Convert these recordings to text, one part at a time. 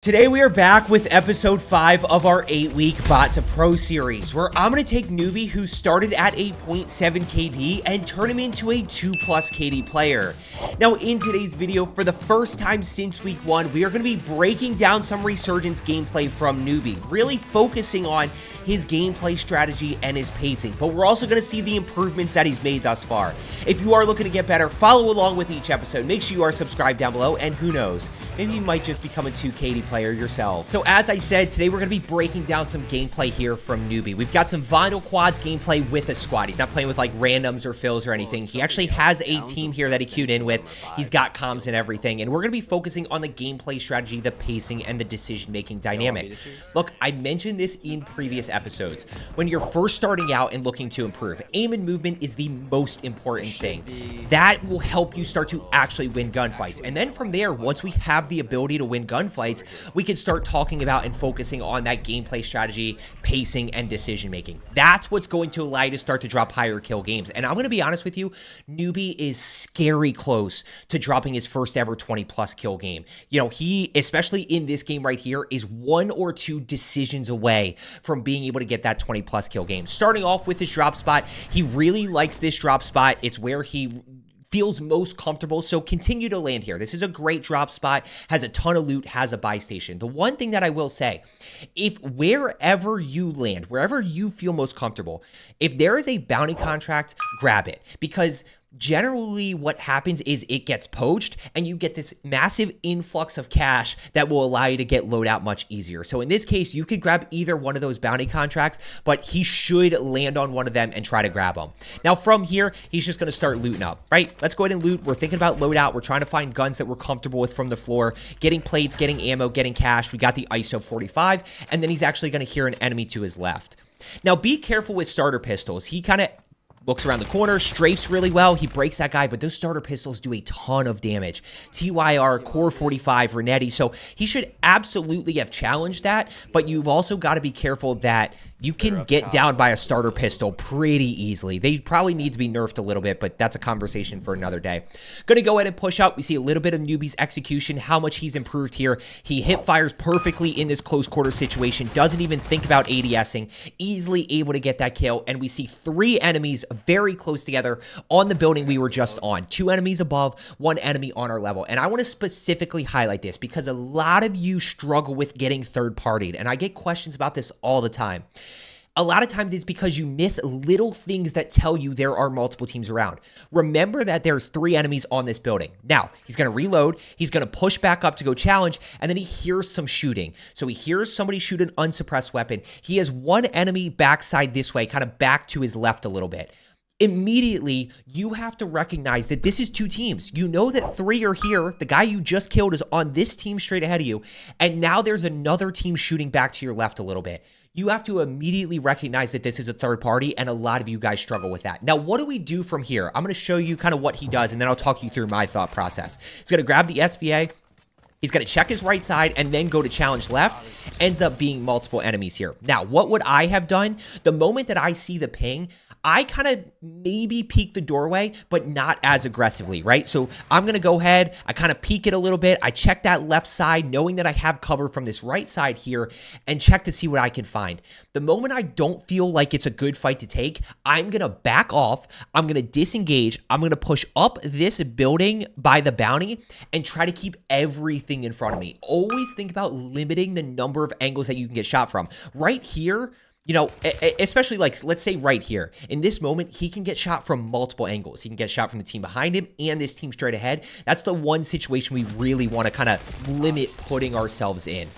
Today we are back with episode 5 of our 8-week Bot to Pro series, where I'm going to take Newbie, who started at 8.7 KD, and turn him into a 2+ KD player. Now in today's video, for the first time since week 1, we are going to be breaking down some Resurgence gameplay from Newbie, really focusing on his gameplay strategy and his pacing, but we're also going to see the improvements that he's made thus far. If you are looking to get better, follow along with each episode. Make sure you are subscribed down below, and who knows, maybe you might just become a 2 KD player yourself. So as I said, today we're going to be breaking down some gameplay here from Newbie. We've got some Vondel quads gameplay with a squad. He's not playing with like randoms or fills or anything. He actually has a team here that he queued in with. He's got comms and everything, and we're going to be focusing on the gameplay strategy, the pacing, and the decision-making dynamic. Look, I mentioned this in previous episodes. When you're first starting out and looking to improve, aim and movement is the most important thing. That will help you start to actually win gunfights. And then from there, once we have the ability to win gunfights, we can start talking about and focusing on that gameplay strategy, pacing, and decision making. That's what's going to allow you to start to drop higher kill games. And I'm going to be honest with you, Newbie is scary close to dropping his first ever 20+ kill game. You know, he, especially in this game right here, is 1 or 2 decisions away from being able to get that 20+ kill game. Starting off with his drop spot, he really likes this drop spot. It's where he feels most comfortable, so continue to land here. This is a great drop spot, has a ton of loot, has a buy station. The one thing that I will say, if wherever you land, wherever you feel most comfortable, if there is a bounty contract, grab it, because generally what happens is it gets poached and you get this massive influx of cash that will allow you to get loadout much easier. So in this case, you could grab either one of those bounty contracts, but he should land on one of them and try to grab them. Now from here, he's just going to start looting up, right? Let's go ahead and loot. We're thinking about loadout. We're trying to find guns that we're comfortable with from the floor, getting plates, getting ammo, getting cash. We got the ISO 45, and then he's actually going to hear an enemy to his left. Now be careful with starter pistols. He kind of looks around the corner, strafes really well, he breaks that guy, but those starter pistols do a ton of damage. TYR, Core 45, Renetti, so he should absolutely have challenged that, but you've also got to be careful that you can get down by a starter pistol pretty easily. They probably need to be nerfed a little bit, but that's a conversation for another day. Gonna go ahead and push up. We see a little bit of Newbie's execution, how much he's improved here. He hip fires perfectly in this close quarter situation, doesn't even think about ADSing, easily able to get that kill, and we see 3 enemies very close together on the building we were just on. 2 enemies above, 1 enemy on our level. And I want to specifically highlight this because a lot of you struggle with getting third-partied, and I get questions about this all the time. A lot of times it's because you miss little things that tell you there are multiple teams around. Remember that there's 3 enemies on this building. Now, he's going to reload, he's going to push back up to go challenge, and then he hears some shooting. So he hears somebody shoot an unsuppressed weapon. He has 1 enemy backside this way, kind of back to his left a little bit. Immediately, you have to recognize that this is 2 teams. You know that 3 are here. The guy you just killed is on this team straight ahead of you. And now there's another team shooting back to your left a little bit. You have to immediately recognize that this is a third party, and a lot of you guys struggle with that. Now, what do we do from here? I'm going to show you kind of what he does, and then I'll talk you through my thought process. He's going to grab the SVA. He's going to check his right side and then go to challenge left. Ends up being multiple enemies here. Now, what would I have done? The moment that I see the ping, I kind of maybe peek the doorway, but not as aggressively, right? So I'm going to go ahead. I kind of peek it a little bit. I check that left side, knowing that I have cover from this right side here, and check to see what I can find. The moment I don't feel like it's a good fight to take, I'm going to back off. I'm going to disengage. I'm going to push up this building by the bounty and try to keep everything in front of me. Always think about limiting the number of angles that you can get shot from. Right here, you know, especially like, let's say right here, in this moment, he can get shot from multiple angles. He can get shot from the team behind him and this team straight ahead. That's the one situation we really want to kind of limit putting ourselves in.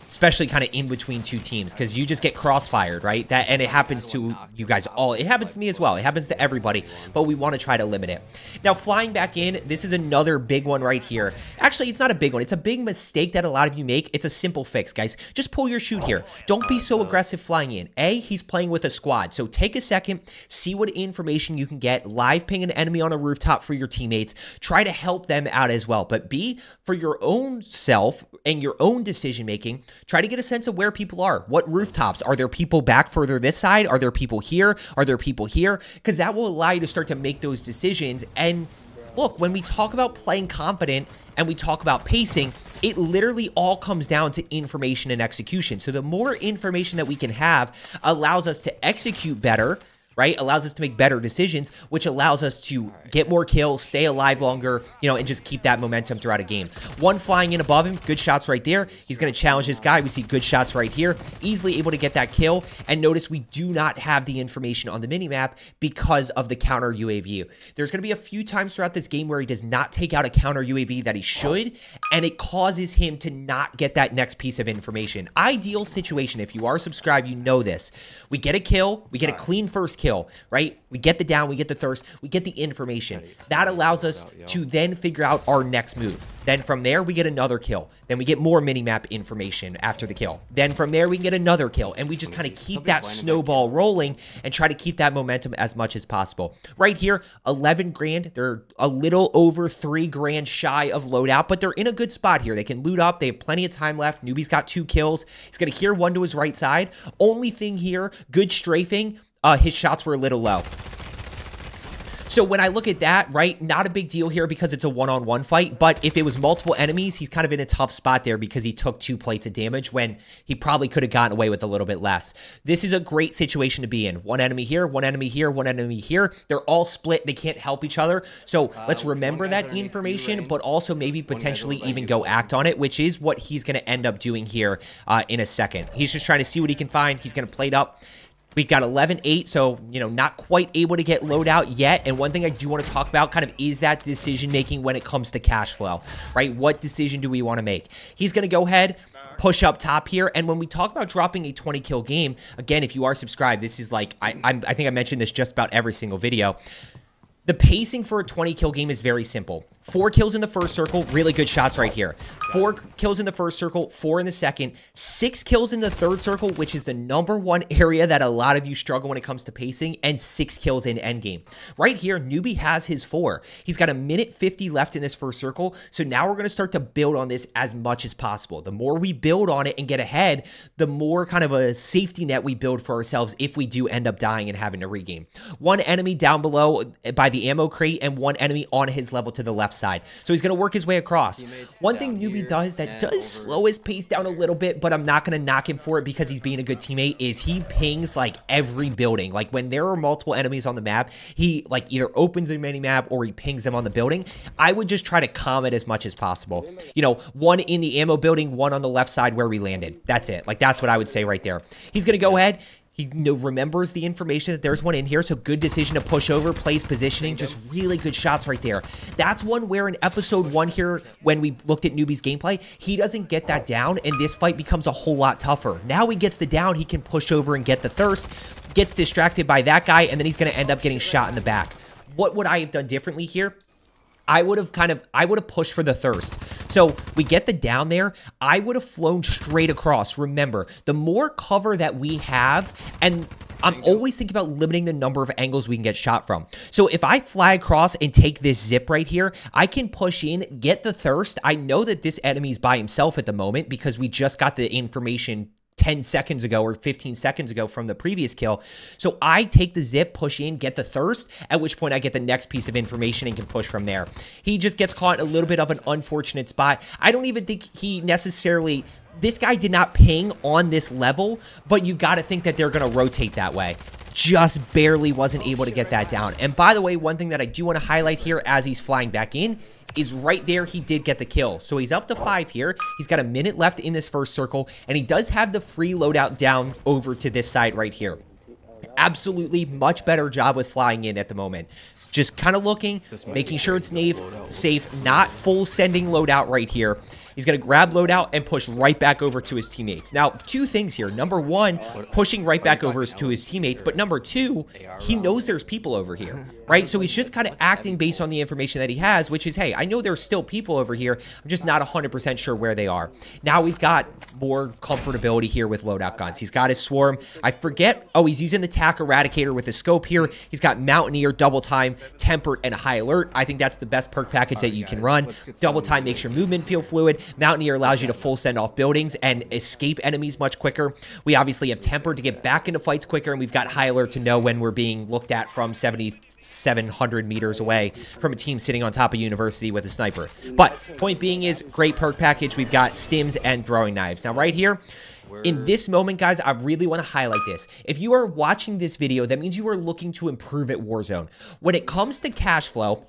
Especially kind of in between 2 teams, because you just get crossfired, right? And it happens to you guys all. It happens to me as well. It happens to everybody, but we want to try to limit it. Now, flying back in, this is another big one right here. Actually, it's not a big one. It's a big mistake that a lot of you make. It's a simple fix, guys. Just pull your chute here. Don't be so aggressive flying in. A, he's playing with a squad, so take a second, see what information you can get, live ping an enemy on a rooftop for your teammates, try to help them out as well. But B, for your own self and your own decision making, try to get a sense of where people are. What rooftops? Are there people back further this side? Are there people here? Are there people here? Because that will allow you to start to make those decisions. And look, when we talk about playing confident and we talk about pacing, it literally all comes down to information and execution. So the more information that we can have allows us to execute better, right? Allows us to make better decisions, which allows us to get more kills, stay alive longer, you know, and just keep that momentum throughout a game. One flying in above him, good shots right there. He's going to challenge this guy. We see good shots right here. Easily able to get that kill. And notice we do not have the information on the minimap because of the counter UAV. There's going to be a few times throughout this game where he does not take out a counter UAV that he should, and it causes him to not get that next piece of information. Ideal situation, if you are subscribed, you know this. We get a kill, we get a clean first kill, right? We get the down, we get the thirst, we get the information. That allows us to then figure out our next move. Then from there, we get another kill. Then we get more minimap information after the kill. Then from there, we can get another kill. And we just kind of keep that snowball rolling and try to keep that momentum as much as possible. Right here, 11 grand. They're a little over 3 grand shy of loadout, but they're in a good spot here. They can loot up. They have plenty of time left. Newbie's got 2 kills. He's going to hear one to his right side. Only thing here, good strafing. His shots were a little low. So when I look at that, right, not a big deal here because it's a one-on-one fight, but if it was multiple enemies, he's kind of in a tough spot there because he took 2 plates of damage when he probably could have gotten away with a little bit less. This is a great situation to be in. One enemy here, one enemy here, one enemy here. They're all split. They can't help each other. So let's remember that information, but also maybe potentially even go act on it, which is what he's going to end up doing here in a second. He's just trying to see what he can find. He's going to plate up. We've got 11-8, so, you know, not quite able to get loadout yet. And one thing I do want to talk about kind of is that decision-making when it comes to cash flow, right? What decision do we want to make? He's going to go ahead, push up top here. And when we talk about dropping a 20-kill game, again, if you are subscribed, this is like, I think I mentioned this just about every single video. The pacing for a 20-kill game is very simple. 4 kills in the first circle, really good shots right here. 4 kills in the first circle, 4 in the second, 6 kills in the third circle, which is the #1 area that a lot of you struggle when it comes to pacing, and 6 kills in endgame. Right here, Newbie has his 4. He's got 1:50 left in this first circle, so now we're going to start to build on this as much as possible. The more we build on it and get ahead, the more kind of a safety net we build for ourselves if we do end up dying and having to regame. 1 enemy down below by the ammo crate and 1 enemy on his level to the left side. So he's going to work his way across. One thing Newbie does that does slow his pace down a little bit, but I'm not going to knock him for it because he's being a good teammate, is he pings like every building. Like when there are multiple enemies on the map, he like either opens a mini map or he pings them on the building. I would just try to calm it as much as possible. You know, 1 in the ammo building, 1 on the left side where we landed. That's it. Like that's what I would say right there. He's going to go ahead. He remembers the information that there's one in here, so good decision to push over, plays positioning, just really good shots right there. That's one where in episode 1 here, when we looked at Newbie's gameplay, he doesn't get that down, and this fight becomes a whole lot tougher. Now he gets the down, he can push over and get the thirst, gets distracted by that guy, and then he's going to end up getting shot in the back. What would I have done differently here? I would have pushed for the thirst. So we get the down there. I would have flown straight across. Remember, the more cover that we have, and I'm always thinking about limiting the number of angles we can get shot from. So if I fly across and take this zip right here, I can push in, get the thirst. I know that this enemy is by himself at the moment because we just got the information 10 seconds ago or 15 seconds ago from the previous kill. So I take the zip, push in, get the thirst, at which point I get the next piece of information and can push from there. He just gets caught in a little bit of an unfortunate spot. I don't even think he necessarily... This guy did not ping on this level, but you got to think that they're going to rotate that way. Just barely wasn't able to get that down. And by the way, one thing that I do want to highlight here as he's flying back in is right there, he did get the kill. So he's up to 5 here. He's got a minute left in this first circle, and he does have the free loadout down over to this side right here. Absolutely much better job with flying in at the moment. Just kind of looking, making sure it's safe, not full sending loadout right here. He's going to grab loadout and push right back over to his teammates. Now, 2 things here. Number 1, pushing right back over to his teammates. But number 2, he knows there's people over here, right? So he's just kind of acting based on the information that he has, which is, hey, I know there's still people over here. I'm just not 100% sure where they are. Now he's got more comfortability here with loadout guns. He's got his swarm. I forget. Oh, he's using the TAC Eradicator with the scope here. He's got Mountaineer, Double Time, Tempered, and High Alert. I think that's the best perk package that you can run. Double Time makes your movement feel fluid. Mountaineer allows you to full send off buildings and escape enemies much quicker. We obviously have Tempered to get back into fights quicker, and we've got High Alert to know when we're being looked at from 70 700 meters away from a team sitting on top of University with a sniper. But point being is, great perk package. We've got stims and throwing knives. Now right here, in this moment, guys, I really want to highlight this. If you are watching this video, that means you are looking to improve at Warzone. When it comes to cash flow,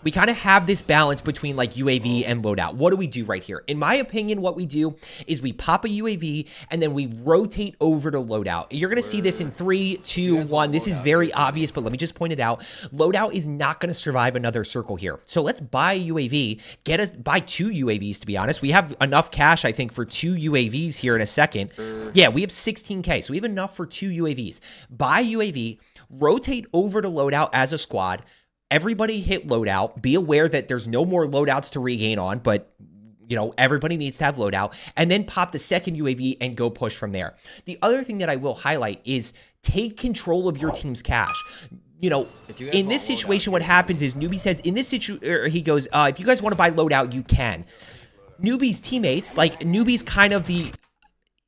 we kind of have this balance between like UAV and loadout. What do we do right here? In my opinion, what we do is we pop a UAV and then we rotate over to loadout. You're going to see this in 3, 2, 1. This is very obvious, but let me just point it out. Loadout is not going to survive another circle here. So let's buy a UAV, buy 2 UAVs, to be honest. We have enough cash, I think, for 2 UAVs here in a second. Yeah, we have 16K, so we have enough for 2 UAVs. Buy UAV, rotate over to loadout as a squad. Everybody hit loadout. Be aware that there's no more loadouts to regain on, but you know, everybody needs to have loadout, and then pop the second UAV and go push from there. The other thing that I will highlight is take control of your team's cash. You know, in this situation, what happens is Newbie says, in this situation, he goes, if you guys want to buy loadout, you can. Newbie's teammates, like Newbie's kind of the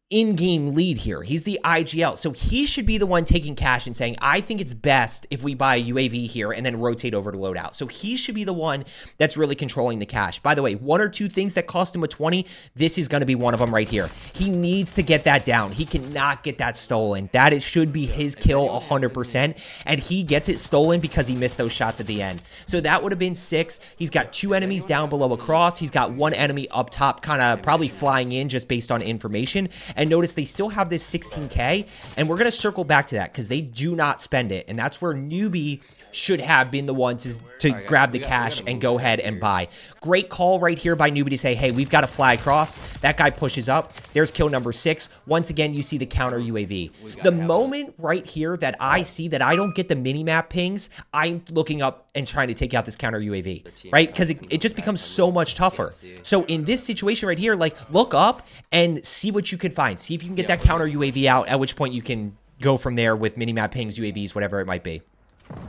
in-game lead here. He's the IGL. So he should be the one taking cash and saying, I think it's best if we buy a UAV here and then rotate over to loadout. So he should be the one that's really controlling the cash. By the way, 1 or 2 things that cost him a 20, this is going to be one of them right here. He needs to get that down. He cannot get that stolen. That it should be his kill 100%. And he gets it stolen because he missed those shots at the end. So that would have been 6. He's got 2 enemies down below across. He's got 1 enemy up top, kind of probably flying in just based on information. And notice they still have this 16K, and we're going to circle back to that because they do not spend it, and that's where Newbie should have been the one to grab the cash and go ahead and buy. Great call right here by Newbie to say, hey, we've got to fly across. That guy pushes up. There's kill number 6. Once again, you see the counter UAV. The moment right here that I see that I don't get the minimap pings, I'm looking up and trying to take out this counter UAV, right? Because it just becomes so much tougher. So in this situation right here, like, look up and see what you can find. See if you can get that counter UAV out, at which point you can go from there with minimap pings, UAVs, whatever it might be.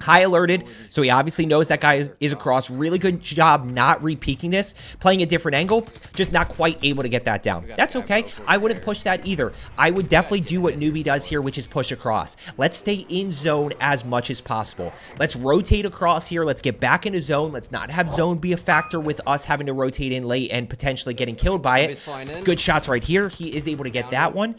High alerted, so he obviously knows that guy is across. Really good job not re-peeking this, playing a different angle, just not quite able to get that down. That's okay. I wouldn't push that either. I would definitely do what Newbie does here, which is push across. Let's stay in zone as much as possible. Let's rotate across here. Let's get back into zone. Let's not have zone be a factor with us having to rotate in late and potentially getting killed by it. Good shots right here. He is able to get that one.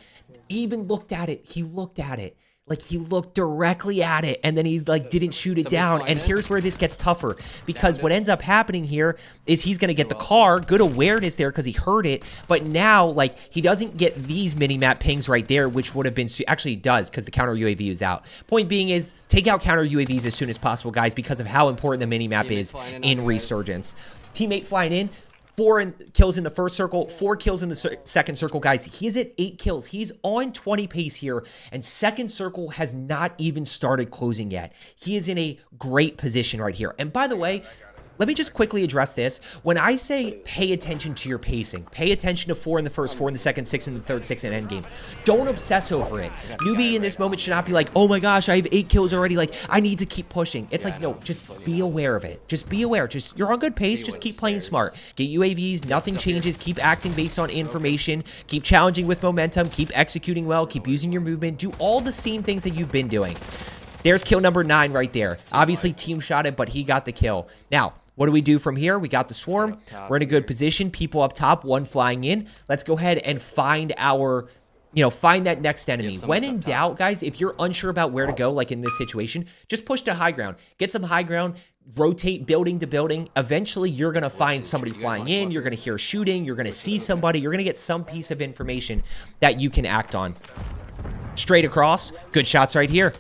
He even looked at it. He looked at it. Like, he looked directly at it, and then he, like, didn't shoot it down. And here's where this gets tougher, because what ends up happening here is he's going to get the car. Good awareness there because he heard it. But now, like, he doesn't get these mini-map pings right there, which would have been... Actually, he does, because the counter UAV is out. Point being is, take out counter UAVs as soon as possible, guys, because of how important the mini-map is in Resurgence. Teammate flying in. 4 kills in the first circle, 4 kills in the second circle, guys. He is at 8 kills. He's on 20 pace here, and second circle has not even started closing yet. He is in a great position right here. And by the way, let me just quickly address this. When I say pay attention to your pacing, pay attention to 4 in the first, 4 in the second, 6 in the third, 6 in endgame. Don't obsess over it. Newbie in this moment should not be like, oh my gosh, I have 8 kills already. Like, I need to keep pushing. It's like, no, just be aware of it. Just be aware. Just, you're on good pace. Just keep playing smart. Get UAVs. Nothing changes. Keep acting based on information. Keep challenging with momentum. Keep executing well. Keep using your movement. Do all the same things that you've been doing. There's kill number 9 right there. Obviously, team shot it, but he got the kill. Now, what do we do from here? We got the swarm. We're in a good position. People up top, 1 flying in. Let's go ahead and find our, find that next enemy. When in doubt, guys, if you're unsure about where to go, like in this situation, just push to high ground. Get some high ground. Rotate building to building. Eventually, you're going to find somebody flying in. You're going to hear shooting. You're going to see somebody. You're going to get some piece of information that you can act on. Straight across. Good shots right here.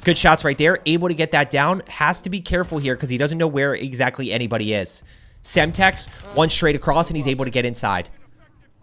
Good shots right there. Able to get that down. Has to be careful here because he doesn't know where exactly anybody is. Semtex, 1 straight across, and he's able to get inside.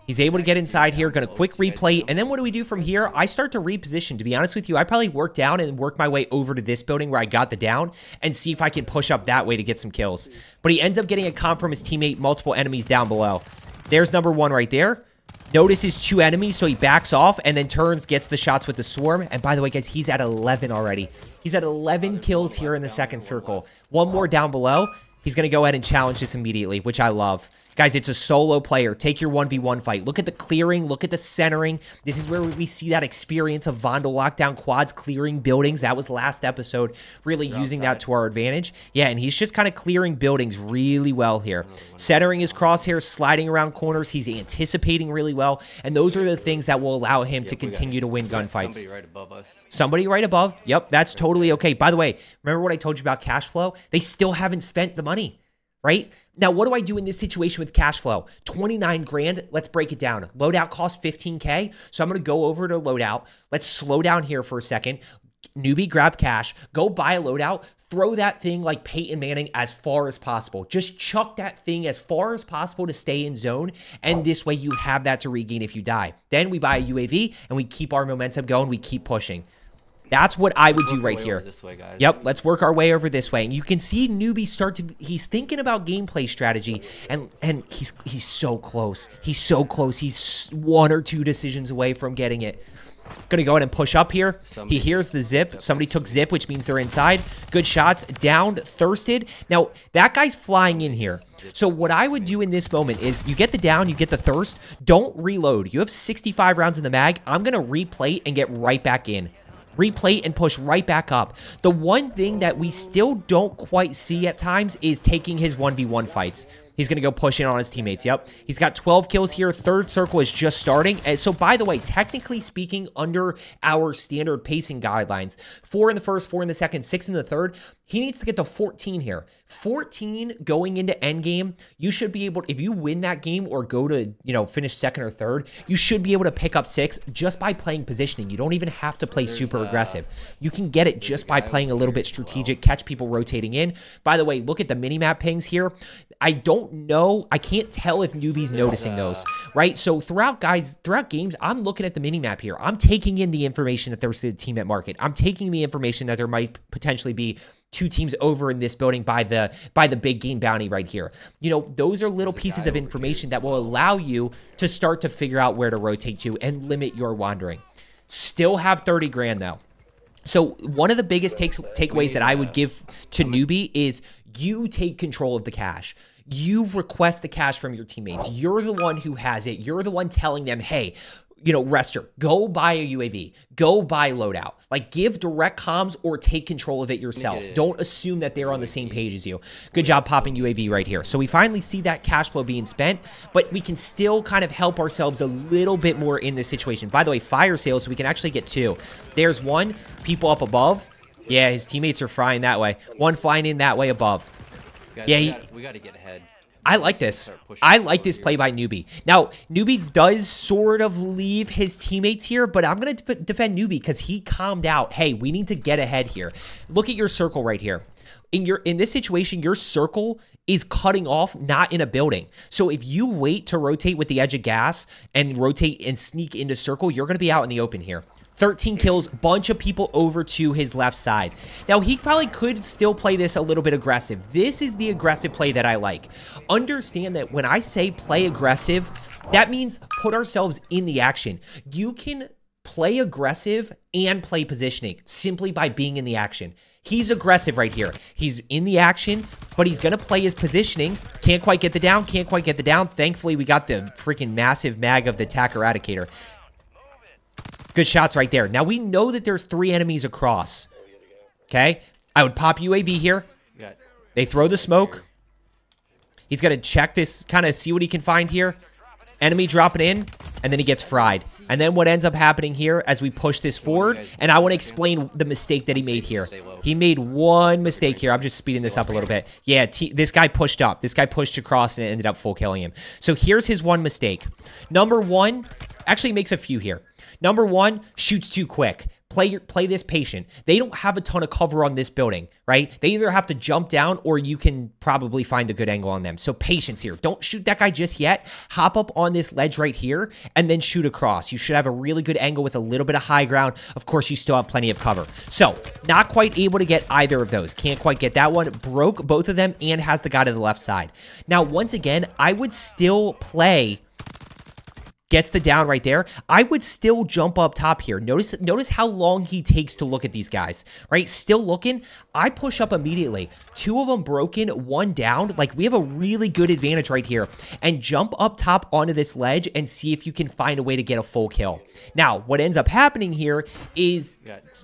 He's able to get inside here. Going to quick replay. And then what do we do from here? I start to reposition. To be honest with you, I probably work down and work my way over to this building where I got the down and see if I can push up that way to get some kills. But he ends up getting a comp from his teammate. Multiple enemies down below. There's number 1 right there. Notices 2 enemies, so he backs off and then turns, gets the shots with the swarm. And by the way, guys, he's at 11 already. He's at 11 kills here in the second circle. 1 more down below. He's going to go ahead and challenge this immediately, which I love. Guys, it's a solo player. Take your 1v1 fight. Look at the clearing. Look at the centering. This is where we see that experience of Vondel lockdown quads, clearing buildings. That was last episode, really using that to our advantage. Yeah, and he's just kind of clearing buildings really well here. Centering his crosshairs, sliding around corners. He's anticipating really well. And those are the things that will allow him to continue to win gunfights. Somebody right above us. Somebody right above. Yep, that's totally okay. By the way, remember what I told you about cash flow? They still haven't spent the money. Right? Now, what do I do in this situation with cash flow? 29 grand. Let's break it down. Loadout costs 15K. So I'm going to go over to loadout. Let's slow down here for a second. Newbie, grab cash. Go buy a loadout. Throw that thing like Peyton Manning as far as possible. Just chuck that thing as far as possible to stay in zone. And this way you have that to regain if you die. Then we buy a UAV and we keep our momentum going. We keep pushing. That's what I would do right here. This way, guys. Yep, let's work our way over this way. And you can see Newbie start to, he's thinking about gameplay strategy, and he's so close. He's so close. He's 1 or 2 decisions away from getting it. Gonna go ahead and push up here. He hears the zip. Somebody took zip, which means they're inside. Good shots. Downed, thirsted. Now, that guy's flying in here. So what I would do in this moment is you get the down, you get the thirst. Don't reload. You have 65 rounds in the mag. I'm gonna replate and get right back in. Replate and push right back up. The one thing that we still don't quite see at times is taking his 1v1 fights. He's going to go push in on his teammates. Yep. He's got 12 kills here. Third circle is just starting. And so, by the way, technically speaking, under our standard pacing guidelines, 4 in the first, 4 in the second, 6 in the third, he needs to get to 14 here. 14 going into endgame. You should be able, if you win that game or go to, finish second or third, you should be able to pick up 6 just by playing positioning. You don't even have to play super aggressive. You can get it just by playing a little bit strategic, catch people rotating in. By the way, look at the minimap pings here. I don't know. I can't tell if Newbie's noticing those, right? So throughout games, I'm looking at the minimap here. I'm taking in the information that there's a team at market. I'm taking the information that there might potentially be 2 teams over in this building by the big game bounty right here. Those are little pieces of information that will allow you to start to figure out where to rotate to and limit your wandering. Still have 30 grand though. So one of the biggest takeaways that I would give to Newbie is you take control of the cash. You request the cash from your teammates. You're the one who has it. You're the one telling them, hey, Rester, go buy a UAV. Go buy loadout. Like, give direct comms or take control of it yourself. Don't assume that they're on the same page as you. Good job popping UAV right here. So we finally see that cash flow being spent, but we can still kind of help ourselves a little bit more in this situation. By the way, fire sales, so we can actually get 2. There's 1. People up above. Yeah, his teammates are flying that way. 1 flying in that way above. Guys, we got to get ahead. I like this. I like this play by Newbie. Now, Newbie does sort of leave his teammates here, but I'm going to defend Newbie because he calmed out. Hey, we need to get ahead here. Look at your circle right here. In this situation, your circle is cutting off, not in a building. So if you wait to rotate with the edge of gas and rotate and sneak into circle, you're going to be out in the open here. 13 kills, bunch of people over to his left side. Now, he probably could still play this a little bit aggressive. This is the aggressive play that I like. Understand that when I say play aggressive, that means put ourselves in the action. You can play aggressive and play positioning simply by being in the action. He's aggressive right here. He's in the action, but he's going to play his positioning. Can't quite get the down, can't quite get the down. Thankfully, we got the freaking massive mag of the TAC Eradicator. Good shots right there. Now, we know that there's 3 enemies across. Okay? I would pop UAV here. They throw the smoke. He's going to check this, kind of see what he can find here. Enemy dropping in, and then he gets fried. And then what ends up happening here as we push this forward, and I want to explain the mistake that he made here. He made 1 mistake here. I'm just speeding this up a little bit. Yeah, this guy pushed up. This guy pushed across, and it ended up full killing him. So here's his 1 mistake. Number 1, actually makes a few here. Number 1, shoots too quick. Play this patient. They don't have a ton of cover on this building, right? They either have to jump down or you can probably find a good angle on them. So patience here. Don't shoot that guy just yet. Hop up on this ledge right here and then shoot across. You should have a really good angle with a little bit of high ground. Of course, you still have plenty of cover. So not quite able to get either of those. Can't quite get that one. Broke both of them and has the guy to the left side. Now, once again, I would still play gets the down right there, I would still jump up top here. Notice how long he takes to look at these guys, right? Still looking. I push up immediately. 2 of them broken, 1 down. Like, we have a really good advantage right here. And jump up top onto this ledge and see if you can find a way to get a full kill. Now, what ends up happening here is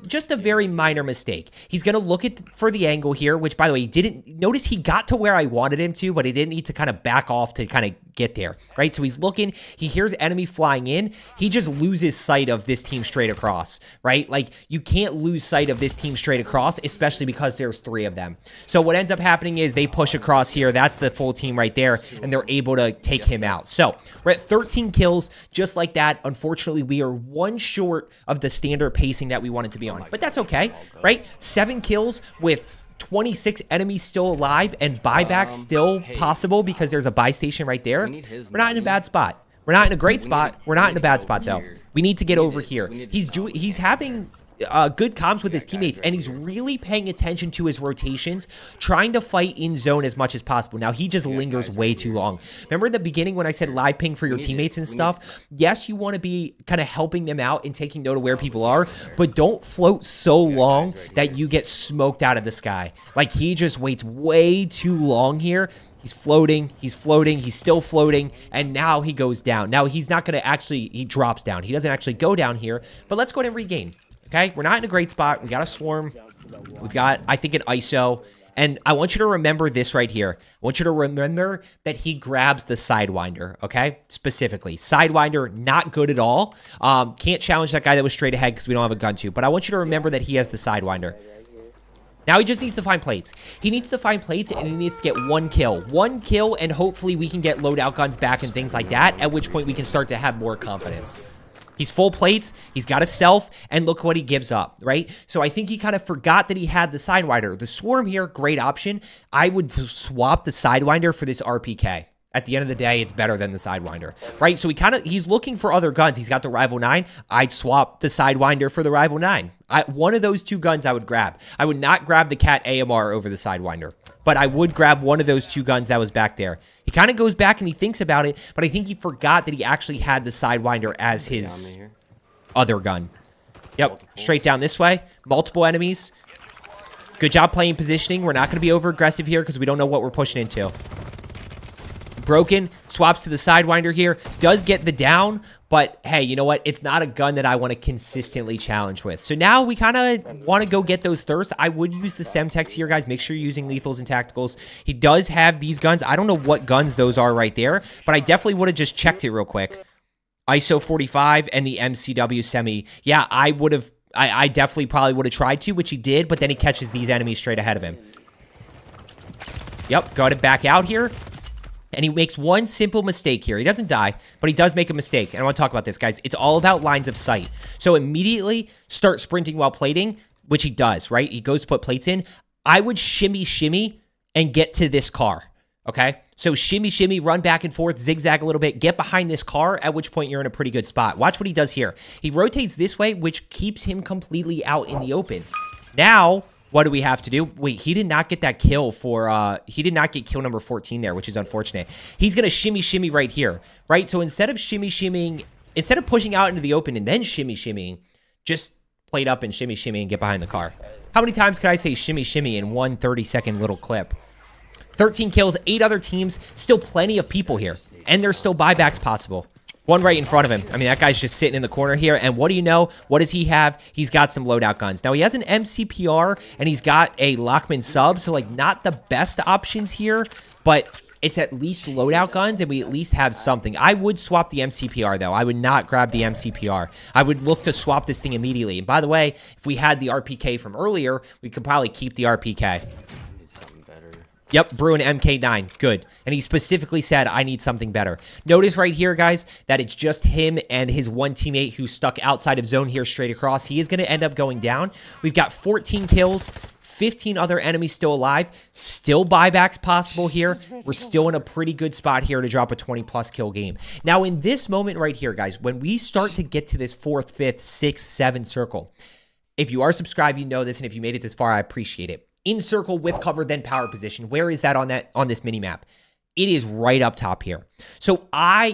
just a very minor mistake. He's going to look for the angle here, which, by the way, he didn't notice. He got to where I wanted him to, but he didn't need to kind of back off to kind of get there, right? So he's looking, he hears enemy flying in, he just loses sight of this team straight across, right? Like, you can't lose sight of this team straight across, especially because there's 3 of them. So what ends up happening is they push across here, that's the full team right there, and they're able to take him out. So we're at 13 kills, just like that. Unfortunately, we are 1 short of the standard pacing that we wanted to be on, but that's okay, right? 7 kills with 26 enemies still alive and buyback still possible because there's a buy station right there. We're not in a bad spot. We're not in a great spot. We're not in a bad spot, though. We need to get over here. He's having good comms with his teammates, and he's really paying attention to his rotations, trying to fight in zone as much as possible. Now, he just lingers way too long. Remember in the beginning when I said live ping for your teammates and stuff? Yes, you want to be kind of helping them out and taking note of where people are, but don't float so long that you get smoked out of the sky. Like, he just waits way too long here. He's floating, he's still floating, and now he goes down. Now, he's not going to actually, he drops down. He doesn't actually go down here, but let's go ahead and regain. Okay, we're not in a great spot. We got a swarm. We've got, I think, an ISO. And I want you to remember this right here. I want you to remember that he grabs the Sidewinder, okay? Specifically. Sidewinder, not good at all. Can't challenge that guy that was straight ahead because we don't have a gun to. But I want you to remember that he has the Sidewinder. Now he just needs to find plates. He needs to find plates, and he needs to get 1 kill. 1 kill, and hopefully we can get loadout guns back and things like that, at which point we can start to have more confidence. He's full plates, he's got a self, and look what he gives up, right? So I think he kind of forgot that he had the Sidewinder. The Swarm here, great option. I would swap the Sidewinder for this RPK. At the end of the day, it's better than the Sidewinder, right? So he's looking for other guns. He's got the Rival 9. I'd swap the Sidewinder for the Rival 9. One of those 2 guns I would grab. I would not grab the Cat AMR over the Sidewinder, but I would grab one of those 2 guns that was back there. He kind of goes back and he thinks about it, but I think he forgot that he actually had the Sidewinder as his other gun. Yep, straight down this way. Multiple enemies. Good job playing positioning. We're not going to be over-aggressive here because we don't know what we're pushing into. Broken, swaps to the Sidewinder here, does get the down, but hey, you know what? It's not a gun that I want to consistently challenge with. So now we kind of want to go get those thirsts. I would use the Semtex here, guys. Make sure you're using lethals and tacticals. He does have these guns. I don't know what guns those are right there, but I definitely would have just checked it real quick. ISO 45 and the MCW semi. Yeah, I would have, I definitely probably would have tried to, which he did, but then he catches these enemies straight ahead of him. Yep, got it back out here. And he makes one simple mistake here. He doesn't die, but he does make a mistake. And I want to talk about this, guys. It's all about lines of sight. So immediately start sprinting while plating, which he does, right? He goes to put plates in. I would shimmy and get to this car, okay? So shimmy, run back and forth, zigzag a little bit, get behind this car, at which point you're in a pretty good spot. Watch what he does here. He rotates this way, which keeps him completely out in the open. Now, what do we have to do? Wait, he did not get that kill for, he did not get kill number 14 there, which is unfortunate. He's going to shimmy right here, right? So instead of shimmying, instead of pushing out into the open and then shimmying, just plate up and shimmy and get behind the car. How many times could I say shimmy in one 30-second little clip? 13 kills, 8 other teams, still plenty of people here. And there's still buybacks possible. One right in front of him. I mean, that guy's just sitting in the corner here. And what do you know? What does he have? He's got some loadout guns. Now, he has an MCPR, and he's got a Lockman sub. So, like, not the best options here, but it's at least loadout guns, and we at least have something. I would swap the MCPR, though. I would not grab the MCPR. I would look to swap this thing immediately. And by the way, if we had the RPK from earlier, we could probably keep the RPK. Yep, Bruin MK9. Good. And he specifically said, I need something better. Notice right here, guys, that it's just him and his one teammate who's stuck outside of zone here straight across. He is going to end up going down. We've got 14 kills, 15 other enemies still alive. Still buybacks possible here. We're still in a pretty good spot here to drop a 20-plus kill game. Now, in this moment right here, guys, when we start to get to this 4th, 5th, 6th, 7th circle, if you are subscribed, you know this, and if you made it this far, I appreciate it. In circle with cover, then power position. Where is that on this mini map? It is right up top here. So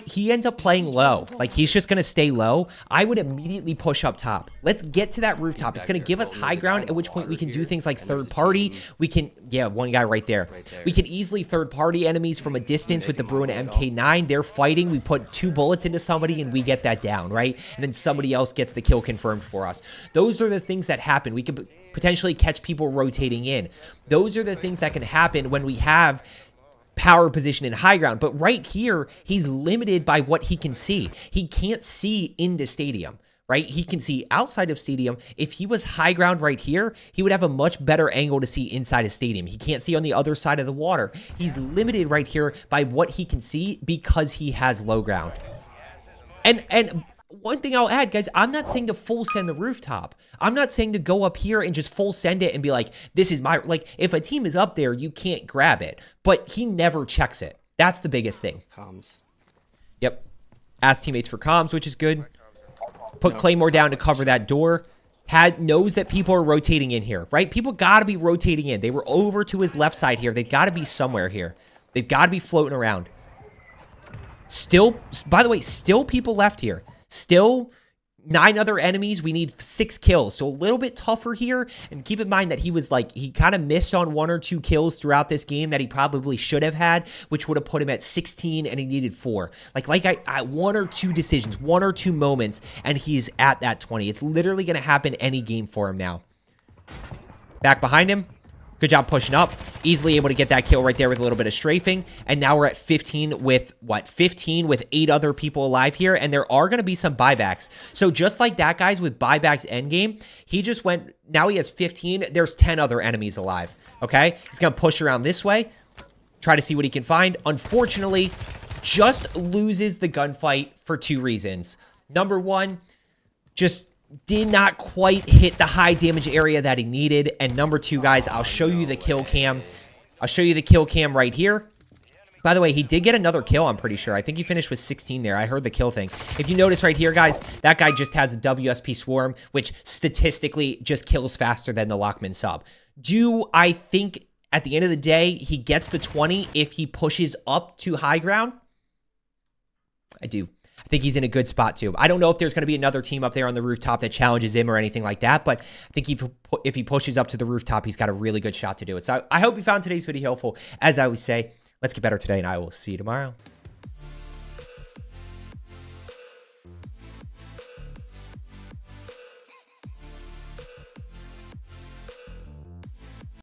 he ends up playing low. Like, he's just going to stay low. I would immediately push up top. Let's get to that rooftop. It's going to give us high ground, at which point we can do things like third party. We can, yeah, one guy right there. We can easily third party enemies from a distance with the Bruin MK9. They're fighting. We put 2 bullets into somebody and we get that down, right? And then somebody else gets the kill confirmed for us. Those are the things that happen. We could potentially catch people rotating in. Those are the things that can happen when we have power position in high ground. But right here, he's limited by what he can see. He can't see into stadium, right? He can see outside of stadium. If he was high ground right here, he would have a much better angle to see inside of stadium. He can't see on the other side of the water. He's limited right here by what he can see because he has low ground. And one thing I'll add, guys, I'm not saying to full send the rooftop. I'm not saying to go up here and just full send it and be like, this is my, like, if a team is up there, you can't grab it. But he never checks it. That's the biggest thing. Comms. Yep. Ask teammates for comms, which is good. Put Claymore down to cover that door. Knows that people are rotating in here, right? People got to be rotating in. They were over to his left side here. They've got to be somewhere here. They've got to be floating around. Still, by the way, still people left here. Still 9 other enemies. We need 6 kills. So a little bit tougher here. And keep in mind that he kind of missed on 1 or 2 kills throughout this game that he probably should have had, which would have put him at 16 and he needed 4. Like I 1 or 2 decisions, 1 or 2 moments, and he's at that 20. It's literally going to happen any game for him now. Back behind him. Good job pushing up. Easily able to get that kill right there with a little bit of strafing. And now we're at 15 with, what, 15 with 8 other people alive here. And there are going to be some buybacks. So just like that, guys, with buybacks endgame, he just went, now he has 15. There's 10 other enemies alive, okay? He's going to push around this way, try to see what he can find. Unfortunately, just loses the gunfight for 2 reasons. Number 1, just did not quite hit the high damage area that he needed. And number 2, guys, I'll show you the kill cam. I'll show you the kill cam right here. By the way, he did get another kill, I'm pretty sure. I think he finished with 16 there. I heard the kill thing. If you notice right here, guys, that guy just has a WSP Swarm, which statistically just kills faster than the Lockman sub. Do I think at the end of the day, he gets the 20 if he pushes up to high ground? I do. I think he's in a good spot too. I don't know if there's going to be another team up there on the rooftop that challenges him or anything like that, but I think if he pushes up to the rooftop, he's got a really good shot to do it. So I hope you found today's video helpful. As I always say, let's get better today, and I will see you tomorrow.